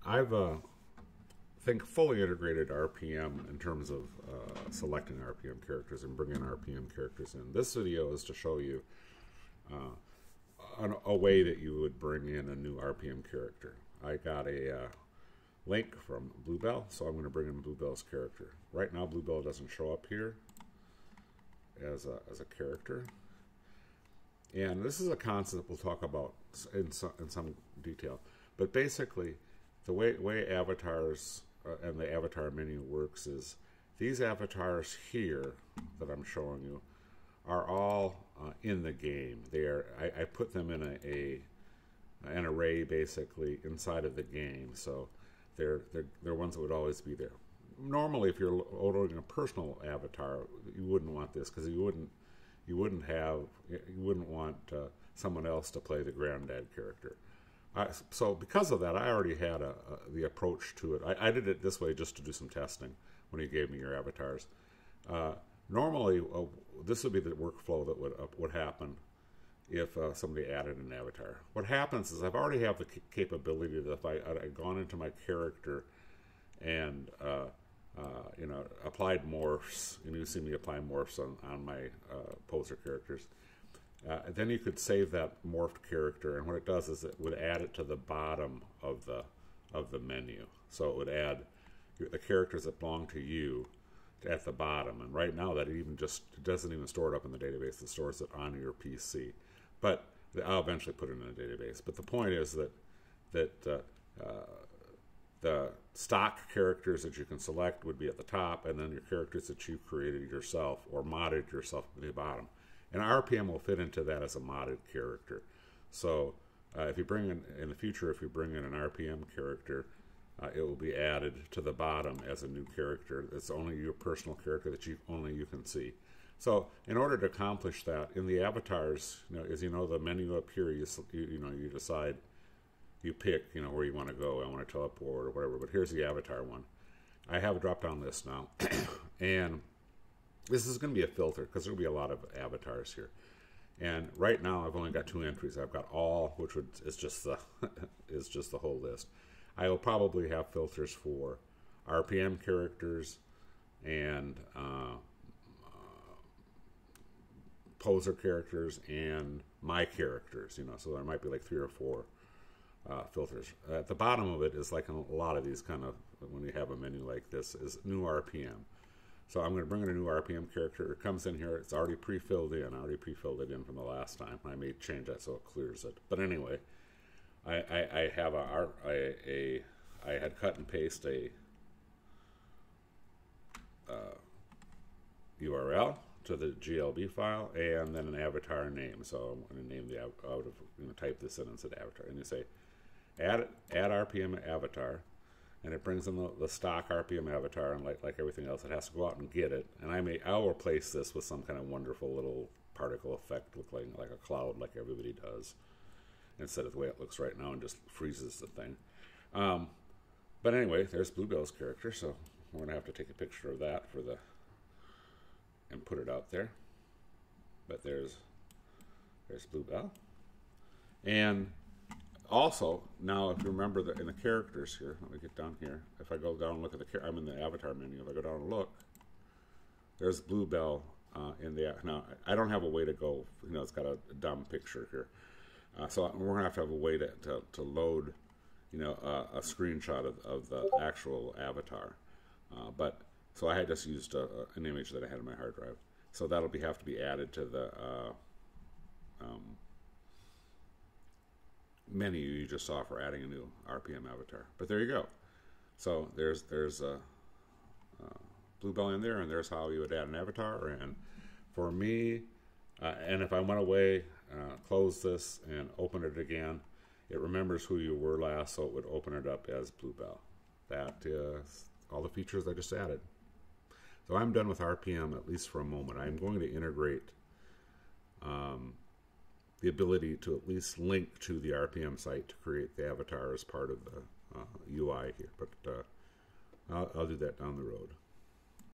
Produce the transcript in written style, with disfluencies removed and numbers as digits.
I've think fully integrated RPM in terms of selecting RPM characters and bringing RPM characters in. This video is to show you a way that you would bring in a new RPM character. I got a link from Bluebell, so I'm going to bring in Bluebell's character. Right now, Bluebell doesn't show up here as a character. And this is a concept we'll talk about in some detail. But basically, the way avatars and the avatar menu works is these avatars here that I'm showing you are all in the game. I put them in an array basically inside of the game, so they're ones that would always be there. Normally, if you're loading a personal avatar, you wouldn't want this because you wouldn't want someone else to play the granddad character. So because of that, I already had the approach to it. I did it this way just to do some testing when he gave me your avatars. Normally, this would be the workflow that would happen if somebody added an avatar. What happens is I've already have the capability that if I had gone into my character and applied morphs, and you see me apply morphs on my poser characters. Then you could save that morphed character, and what it does is it would add it to the bottom of the menu. So it would add the characters that belong to you at the bottom. And right now, it doesn't even store it up in the database. It stores it on your PC. But I'll eventually put it in a database. But the point is that the stock characters that you can select would be at the top, and then your characters that you created yourself or modded yourself at the bottom. And RPM will fit into that as a modded character. So if you bring in the future, if you bring in an RPM character, it will be added to the bottom as a new character. It's only your personal character that only you can see. So in order to accomplish that, in the avatars, as you know, the menu up here, you decide, you pick, where you want to go. I want to teleport or whatever. But here's the avatar one. I have a drop-down list now, and this is going to be a filter because there will be a lot of avatars here. And right now, I've only got 2 entries. I've got all, which is just the whole list. I will probably have filters for RPM characters and poser characters and my characters. So there might be like 3 or 4 filters. At the bottom of it is like a lot of these kind of, when you have a menu like this, is new RPM. So I'm going to bring in a new RPM character. It comes in here. It's already pre-filled in. I already pre-filled it in from the last time. I may change that so it clears it. But anyway, I had cut and paste a URL to the GLB file and then an avatar name. So I'm going to name type this in and said avatar. And you say add RPM avatar. And it brings in the stock RPM avatar, and like everything else, it has to go out and get it. And I'll replace this with some kind of wonderful little particle effect, looking like a cloud, like everybody does, instead of the way it looks right now and just freezes the thing. But anyway, there's Bluebell's character, so we're gonna have to take a picture of that and put it out there. But there's Bluebell, and also, now if you remember in the characters here, let me get down here. If I go down and look at I'm in the avatar menu. If I go down and look, there's Bluebell in the. Now I don't have a way to go. It's got a dumb picture here, so we're gonna have to have a way to load, a screenshot of the actual avatar. But so I had just used an image that I had in my hard drive. So that'll have to be added to the menu you just saw for adding a new RPM avatar. But there you go. So there's Bluebell in there, and there's how you would add an avatar. And for me, and if I went away, close this and open it again, it remembers who you were last, so it would open it up as Bluebell. That is all the features I just added. So I'm done with RPM, at least for a moment. I'm going to integrate the ability to at least link to the RPM site to create the avatar as part of the UI here. But I'll do that down the road.